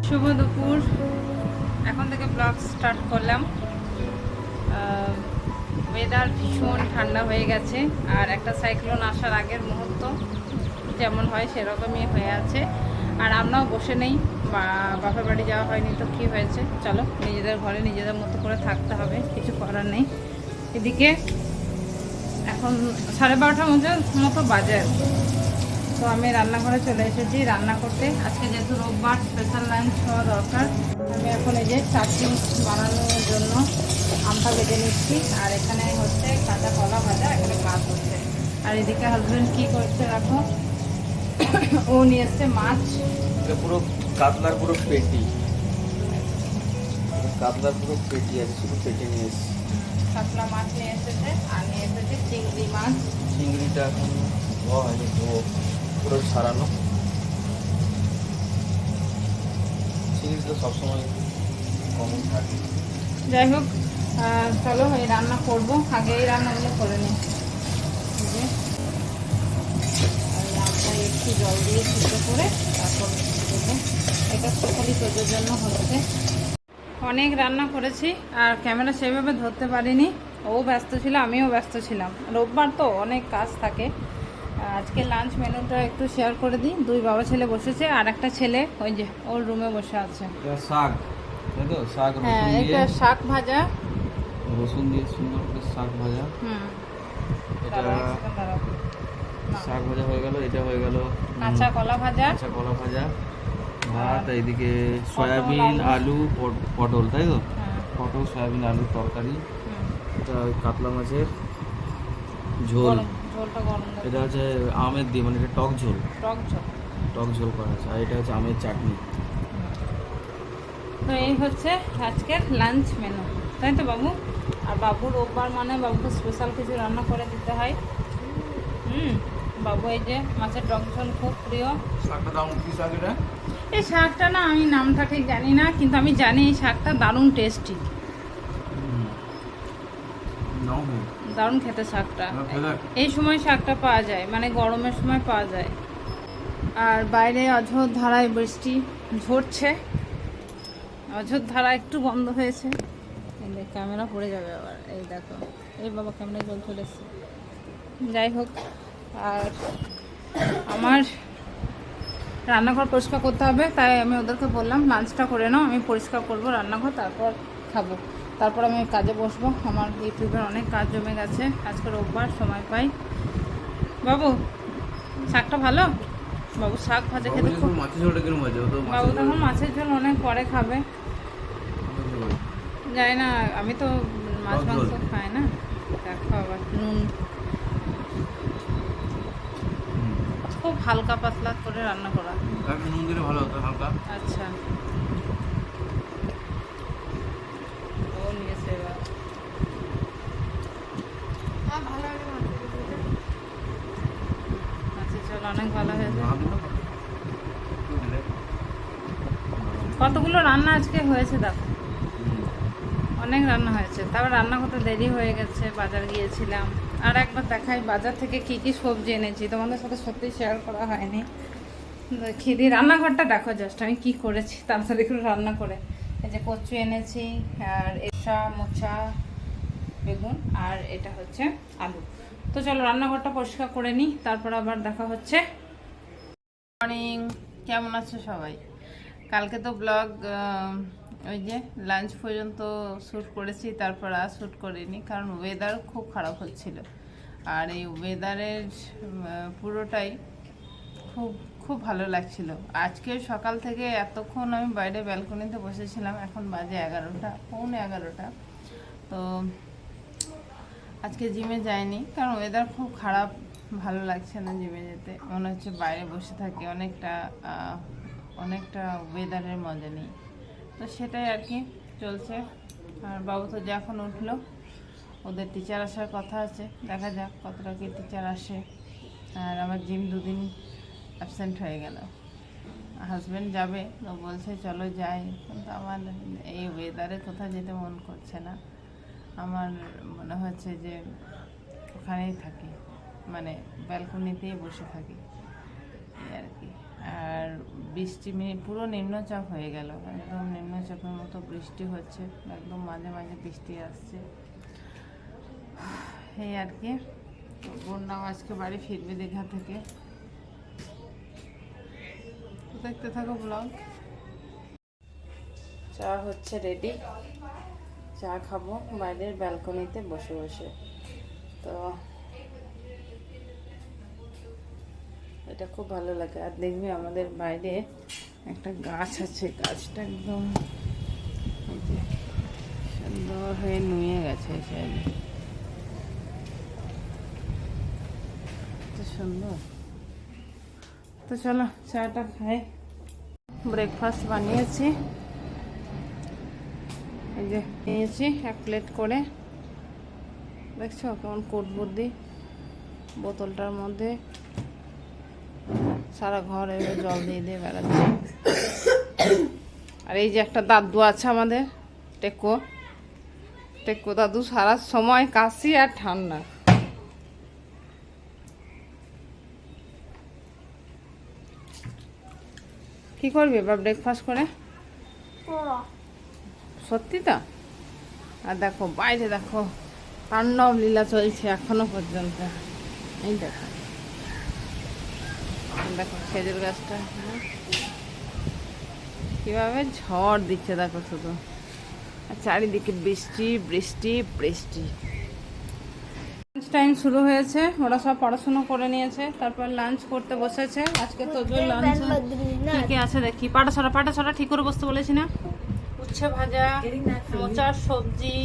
শুভ দুপুর। এখন থেকে ব্লগ স্টার্ট করলাম। ওয়েদার ভীষণ ঠান্ডা হয়ে গেছে, আর একটা সাইক্লোন আসার আগের মুহূর্ত যেমন হয় সেরকমই হয়ে আছে। আর আমরাও বসে নেই, বাপের বাড়ি যাওয়া হয়নি তো কী হয়েছে, চলো নিজেদের ঘরে নিজেদের মতো করে থাকতে হবে, কিছু করার নেই। এদিকে এখন 12:30 মতো বাজে। তো আমি রান্নাঘরে চলে এসেছি রান্না করতে। আজকে যেহেতু রোববার, স্পেশাল লাঞ্চ হওয়া দরকার। আমি এখন এই যে চাটনি বানানোর জন্য আমটা ভেজে নিচ্ছি, আর এখানে হচ্ছে কাঁচা কলা ভাজা, এখানে ভাত হচ্ছে। আর এদিকে হাজবেন্ড কি করছে রাখো, ও নিয়ে এসছে মাছ, পুরো কাতলার পুরো পেটি, কাতলার পুরো পেটি আছে, শুধু পেটি নিয়ে এসেছি। কাতলা মাছ নিয়ে এসেছে, আর নিয়ে এসেছে চিংড়ি মাছ। চিংড়িটা এখন ধোয়া হয়নি, পুরো ছাড়ানো। চিংড়ি তো সবসময় কমন থাকে। যাই হোক, চলো এই রান্না করবো, আগে এই রান্নাগুলো করে নিই। আমটা একটু জল দিয়ে সিদ্ধ করে তারপর দেবো। এটা সকালই তোদের জন্য হচ্ছে। অনেক রান্না করেছি, আর ক্যামেরা সেভাবে ধরতে পারিনি। ও ব্যস্ত ছিল, আমিও ব্যস্ত ছিলাম। রোববার তো অনেক কাজ থাকে। আজকে লাঞ্চ মেনুটা একটু শেয়ার করে দিই। দুই বাবা ছেলে বসেছে, আর একটা ছেলে ওই যে ওর রুমে বসে আছে। শাক, তাই তো? শাক, হ্যাঁ, এটা শাক ভাজা, রসুন দিয়ে সুন্দর করে শাক ভাজা। এটা শাক ভাজা হয়ে গেল, এটা হয়ে গেল কাঁচা কলা ভাজা, কাঁচা কলা ভাজা, ভাত। এইদিকে সয়াবিন আলু পটল, তাই তো? পটল সয়াবিন আলুর তরকারি। এটা কাতলা মাছের ঝোল, ঝোলটা গরম। এটা হচ্ছে আমের দিয়ে, মানে এটা টক ঝোল, টক ঝোল করা আছে। আর এটা হচ্ছে আমের চাটনি। তো এই হচ্ছে আজকের লাঞ্চ মেনু, তাই তো বাবু? আর বাবুর রোববার মানে বাবুকে স্পেশাল কিছু রান্না করে দিতে হয়। বাবু এই যে মাছের টক ঝোল খুব প্রিয়। শাকটা দাম কি শাক এটা? এই শাকটা না আমি নামটা ঠিক জানি না, কিন্তু আমি জানি এই শাকটা দারুণ টেস্টি, দারুণ খেতে শাকটা। এই সময় শাকটা পাওয়া যায়, মানে গরমের সময় পাওয়া যায়। আর বাইরে অঝোর ধারায় বৃষ্টি ঝরছে, অঝোর ধারা একটু বন্ধ হয়েছে। ক্যামেরা পড়ে যাবে আবার, এই দেখো, এই বাবা ক্যামেরা জল চলে এসছে। যাই হোক, আর আমার রান্নাঘর পরিষ্কার করতে হবে, তাই আমি ওদেরকে বললাম লাঞ্চটা করে নাও, আমি পরিষ্কার করবো রান্নাঘর, তারপর খাবো, তারপর আমি কাজে বসবো। আমার ইউটিউবের অনেক কাজ জমে গেছে, আজকে রোববার সময় পাই। বাবু শাকটা ভালো? বাবু শাক ভাজা খেতে খুব, বাবু তখন মাছের ঝোল অনেক পরে খাবে। জানি না, আমি তো মাছ মাংস খাই না। দেখো আবার নুন খুব হালকা পাতলা করে রান্না করা, নুন দিলে ভালো হতো হালকা। আচ্ছা, ও নিয়েছে এবার। মাছের ঝোল অনেক ভালো হয়েছে। কতগুলো রান্না আজকে হয়েছে দেখো, অনেক রান্না হয়েছে। তারপর রান্না করতে দেরি হয়ে গেছে, বাজার গিয়েছিলাম। আর একবার দেখাই বাজার থেকে কি কি সবজি এনেছি, তোমাদের সাথে সত্যি শেয়ার করা হয়নি। খিদি রান্নাঘরটা দেখো জাস্ট আমি কি করেছি তাড়াতাড়ি করে রান্না করে। এই যে কচু এনেছি, আর এটা মোচা বেগুন, আর এটা হচ্ছে আলু। তো চলো রান্নাঘরটা পরিষ্কার করে নিই, তারপর আবার দেখা হচ্ছে। মর্নিং, কেমন আছো সবাই? কালকে তো ব্লগ ওই যে লাঞ্চ পর্যন্ত শ্যুট করেছি, তারপর আর শ্যুট করিনি, কারণ ওয়েদার খুব খারাপ হচ্ছিল। আর এই ওয়েদারের পুরোটাই খুব খুব ভালো লাগছিল। আজকে সকাল থেকে এতক্ষণ আমি বাইরে ব্যালকনিতে বসেছিলাম, এখন বাজে 11টা, পৌনে 11টা। তো আজকে জিমে যাইনি, কারণ ওয়েদার খুব খারাপ, ভালো লাগছে না জিমে যেতে। মনে হচ্ছে বাইরে বসে থাকি, অনেকটা ওয়েদারের মজা নেই। তো সেটাই আর কি চলছে। আর বাবু তো যখন উঠলো, ওদের টিচার আসার কথা আছে, দেখা যাক কতটা কি টিচার আসে। আর আমার জিম 2 দিন অ্যাবসেন্ট হয়ে গেল। হাজব্যান্ড যাবে, তো বলছে চলো যাই, কিন্তু আমার এই ওয়েদারে কোথাও যেতে মন করছে না। আমার মনে হচ্ছে যে ওখানেই থাকি, মানে ব্যালকনিতেই বসে থাকি, এই আর কি। আর বৃষ্টি পুরো নিম্নচাপ হয়ে গেল, একদম নিম্নচাপের মতো বৃষ্টি হচ্ছে, একদম মাঝে মাঝে বৃষ্টি আসছে, এই আর কি। তো বোনরাও আজকে বাড়ি ফিরবে দীঘা থেকে, দেখতে থাকো ব্লগ। চা হচ্ছে রেডি, চা খাবো বাইরের ব্যালকনিতে বসে বসে। তো এটা খুব ভালো লাগে। আর দেখবি আমাদের বাইরে একটা গাছ আছে, গাছটা একদম এই যে সুন্দর হয়ে নুয়ে গেছে, সুন্দর। তো চলো চাটা খাই। ব্রেকফাস্ট বানিয়েছি, এই যে নিয়েছি 1 প্লেট করে, দেখছো কেমন কোট বুদ্ধি বোতলটার মধ্যে, সারা ঘর এবার জল দিয়ে দিয়ে বেড়াচ্ছে। আর এই যে একটা দাদু আছে আমাদের, টেকো টেকো দাদু, সারা সময় কাশি আর ঠান্ডা। কি করবি এবার ব্রেকফাস্ট করে? সত্যি তো? আর দেখো বাইরে দেখো তাণ্ডব লীলা চলছে এখনো পর্যন্ত। এই দেখো দেখো খেজুর গাছটা কিভাবে ঝড় দিচ্ছে, দেখো শুধু, আর চারিদিকে বৃষ্টি বৃষ্টি বৃষ্টি। লাঞ্চ টাইম শুরু হয়েছে, ওরা সব পড়াশোনা করে নিয়েছে, তারপর লাঞ্চ করতে বসেছে। আজকে তোজোর লাঞ্চ কি কি আছে দেখি। পাটা ছড়া ঠিক করে বসতে বলেছি না? উচ্ছে ভাজা, মোচার সবজি,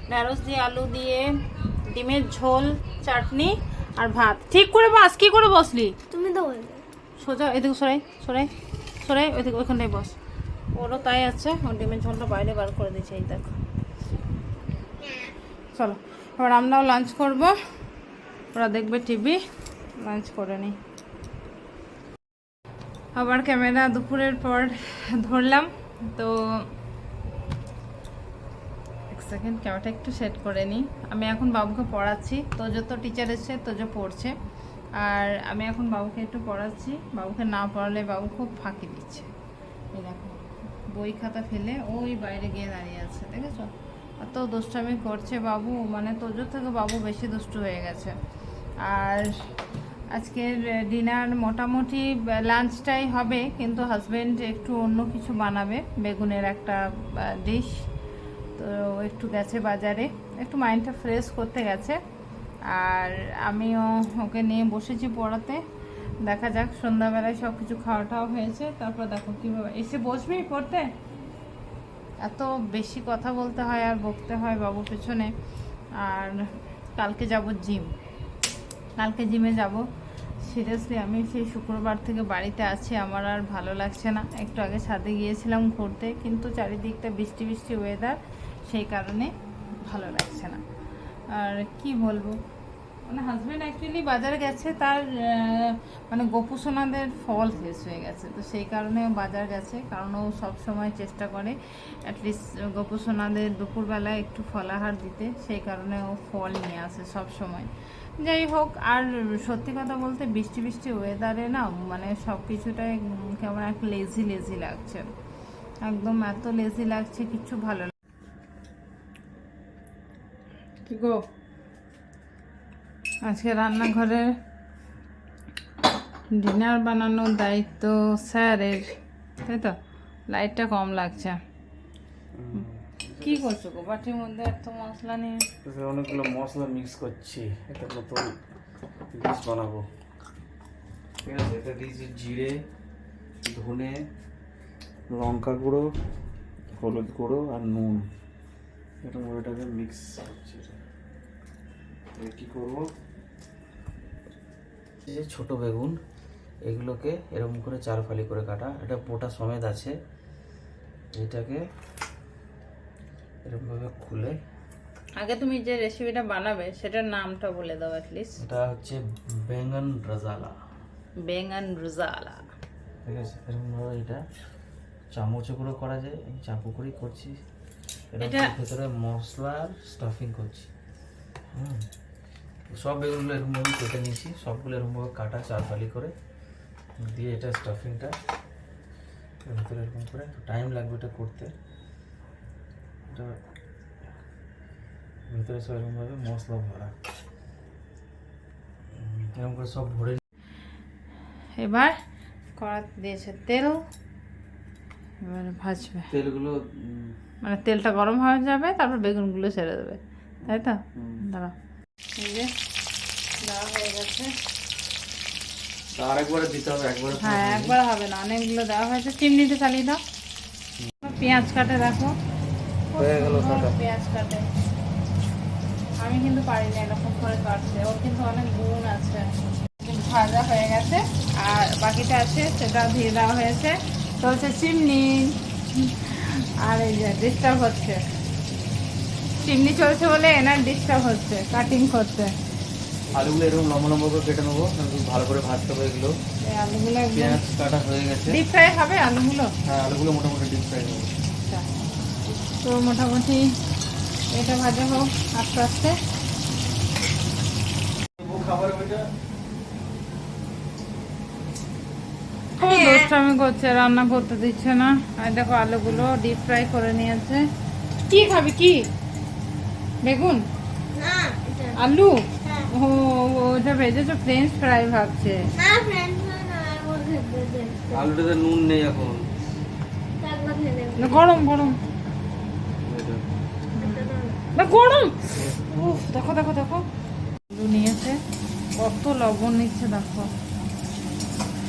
ঢেঁড়স দিয়ে আলু দিয়ে, ডিমের ঝোল, চাটনি আর ভাত। ঠিক করে বস, কি করে বসলি তুমি তো বলবে সোজা এদিকে সরাই সরাই সরাই, ওইদিকে ওইখানটায় বস। ওরও তাই আছে, ওর ডিমের ঝোলটা বাইরে বার করে দিয়েছে, এই দেখো। চলো এবার আমরাও লাঞ্চ করব, ওরা দেখবে টিভি, লাঞ্চ করে নিই। আবার ক্যামেরা দুপুরের পর ধরলাম, তো এক সেকেন্ড ক্যামেরাটা একটু সেট করে নিই। আমি এখন বাবুকে পড়াচ্ছি, তোজো তো টিচার এসে, তোজো পড়ছে, আর আমি এখন বাবুকে একটু পড়াচ্ছি। বাবুকে না পড়ালে বাবু খুব ফাঁকি দিচ্ছে, এই দেখো বই খাতা ফেলে ওই বাইরে গিয়ে দাঁড়িয়ে আছে, দেখেছো? এত দুষ্টামি করছে বাবু, মানে তোজোর থেকে বাবু বেশি দুষ্টু হয়ে গেছে। আর আজকের ডিনার মোটামুটি লাঞ্চটাই হবে, কিন্তু হাজব্যান্ড একটু অন্য কিছু বানাবে, বেগুনের একটা ডিশ। তো একটু গেছে বাজারে, একটু মাইন্ডটা ফ্রেশ করতে গেছে, আর আমিও ওকে নিয়ে বসেছি পড়াতে। দেখা যাক, সন্ধ্যাবেলায় সব কিছু খাওয়াটাও হয়েছে, তারপর দেখো কীভাবে এসে বসবি পড়তে। এত বেশি কথা বলতে হয় আর বকতে হয় বাবুর পেছনে। আর কালকে যাব জিম, কালকে জিমে যাব। সিরিয়াসলি আমি সেই শুক্রবার থেকে বাড়িতে আছি, আমার আর ভালো লাগছে না। একটু আগে ছাদে গিয়েছিলাম ঘুরতে, কিন্তু চারিদিকটা বৃষ্টি বৃষ্টি ওয়েদার, সেই কারণে ভালো লাগছে না। আর কি বলবো, মানে হাজব্যান্ড অ্যাকচুয়ালি বাজারে গেছে, তার মানে গোপুসোনাদের ফল শেষ হয়ে গেছে, তো সেই কারণে বাজার গেছে। কারণ ও সবসময় চেষ্টা করে অ্যাটলিস্ট গোপুসোনাদের দুপুরবেলায় একটু ফলাহার দিতে, সেই কারণে ও ফল নিয়ে আসে সব সময়। যাই হোক, আর সত্যি কথা বলতে বৃষ্টি বৃষ্টি ওয়েদারে না, মানে সব কিছুটাই কেমন একটা লেজি লেজি লাগছে, একদম এত লেজি লাগছে, কিচ্ছু ভালো লাগে। কি গো, আজকে রান্নাঘরে ডিনার বানানোর দায়িত্ব স্যারের, তাই তো? লাইটটা কম লাগছে। কি করছো গো বাটির মধ্যে এত মশলা নিয়ে? অনেকগুলো মশলা মিক্স করছি, একটা নতুন ডিশ বানাবো। ঠিক আছে, এটা দিয়েছি জিরে, ধনে, লঙ্কা গুঁড়ো, হলুদ গুঁড়ো আর নুন, এটা ওটাকে মিক্স করছি। কি করবো, এই যে ছোট বেগুন, এগুলোকে এরকম করে 4 ফালি করে কাটা, এটা পোটা সমেত আছে। এটাকে এরকমভাবে খুলে, আগে তুমি যে রেসিপিটা বানাবে সেটার নামটা বলে দাও অ্যাটলিস্ট। এটা হচ্ছে বেঙ্গন রাজালা। বেঙ্গন রুজালা, ঠিক আছে? এরকমভাবে এটা চামচে করে করা যায়, আমি চাকু করেই করছি। এটা ভেতরে মশলা স্টাফিং করছি। সব বেগুনগুলো এরকমভাবে কেটে নিয়েছি, সবগুলো এরকমভাবে কাটা 4 ফালি করে। দিয়ে এটা স্টাফিংটা ভিতরে এরকম করে টাইম লাগবে এটা করতে। এটা ভিতরে সব এরকমভাবে মশলা ভরা, এরকম করে সব ভরে। এবার কড়াতে দিয়েছে তেল, এবার ভাজবে। তেলগুলো মানে তেলটা গরম হয়ে যাবে, তারপর বেগুনগুলো ছেড়ে দেবে, তাই তো? দাঁড়াও, এই যে দেওয়া হয়ে গেছে। আর একবারে দিতে হবে, একবারে হ্যাঁ, একবার হবে না, অনেকগুলো দেওয়া হয়েছে। চিমনিটা চালিয়ে দাও। পেঁয়াজ কাটে দেখো, হয়ে গেল কাটা। পেঁয়াজ কাটে। আমি কিন্তু পারি না এরকম করে কাটতে, ওর কিন্তু অনেক গুণ আছে। ভাজা হয়ে গেছে, আর বাকিটা আছে সেটা দিয়ে দেওয়া হয়েছে। চলছে চিমনি, আর এই যে ডিস্টার্ব হচ্ছে, চিমনি চলছে বলে এনার ডিস্টার্ব হচ্ছে কাটিং করতে। আলুগুলো এরকম লম্বা লম্বা করে কেটে নেবো, ভালো করে ভাজতে হবে এগুলো। এই আলুগুলো পেঁয়াজ কাটা হয়ে গেছে। ডিপ ফ্রাই হবে আলুগুলো? হ্যাঁ, আলুগুলো মোটামুটি ডিপ ফ্রাই হবে। আচ্ছা, তো মোটামুটি এটা ভাজা হোক আস্তে আস্তে। খাবার ওইটা দুষ্টামি করছে, রান্না করতে দিচ্ছে না। আর দেখো আলুগুলো ডিপ ফ্রাই করে নিয়েছে। কি খাবি, কি বেগুন আলু? ও ওটা ভেজেছো ফ্রেঞ্চ ফ্রাই ভাবছে। আলুটাতে নুন নেই এখন। না, গরম গরম না, গরম। উফ, দেখো দেখো দেখো, আলু নিয়েছে, কত লবণ নিচ্ছে দেখো।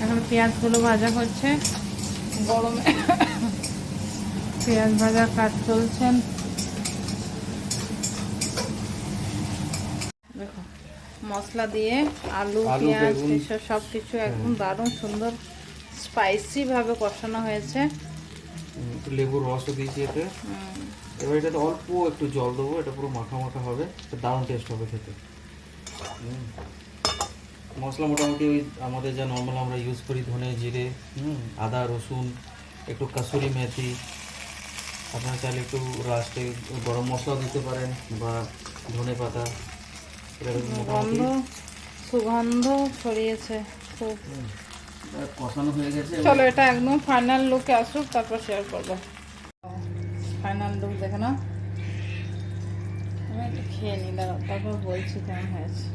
এখন পেঁয়াজগুলো ভাজা হচ্ছে গরমে, পেঁয়াজ ভাজা কাজ চলছেন। দেখো মশলা দিয়ে আলু পেঁয়াজ এসব সব কিছু একদম দারুণ সুন্দর স্পাইসি ভাবে কষানো হয়েছে। একটু লেবুর রসও দিয়েছি এতে। এবার এটাতে অল্প একটু জল দেবো, এটা পুরো মাখা মাখা হবে, দারুণ টেস্ট হবে খেতে। মশলা মোটামুটি ওই আমাদের যা নর্মাল আমরা ইউজ করি, ধনে জিরে, আদা রসুন, একটু কাসুরি মেথি, আপনারা চাইলে একটু লাস্টে গরম মশলাও দিতে পারেন বা ধনে পাতা। গন্ধ সুগন্ধ ছড়িয়েছে খুব। কষানো হয়ে গেছে। চলো এটা একদম ফাইনাল লুকে আসুক, তারপর শেয়ার করবো। ফাইনাল লুক দেখে না, আমি একটু খেয়ে নিলাম, তারপর বলছি কেমন হয়েছে।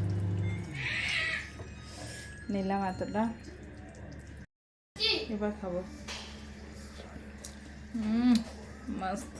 নিলাম এতটা, এবার খাবো। মস্ত।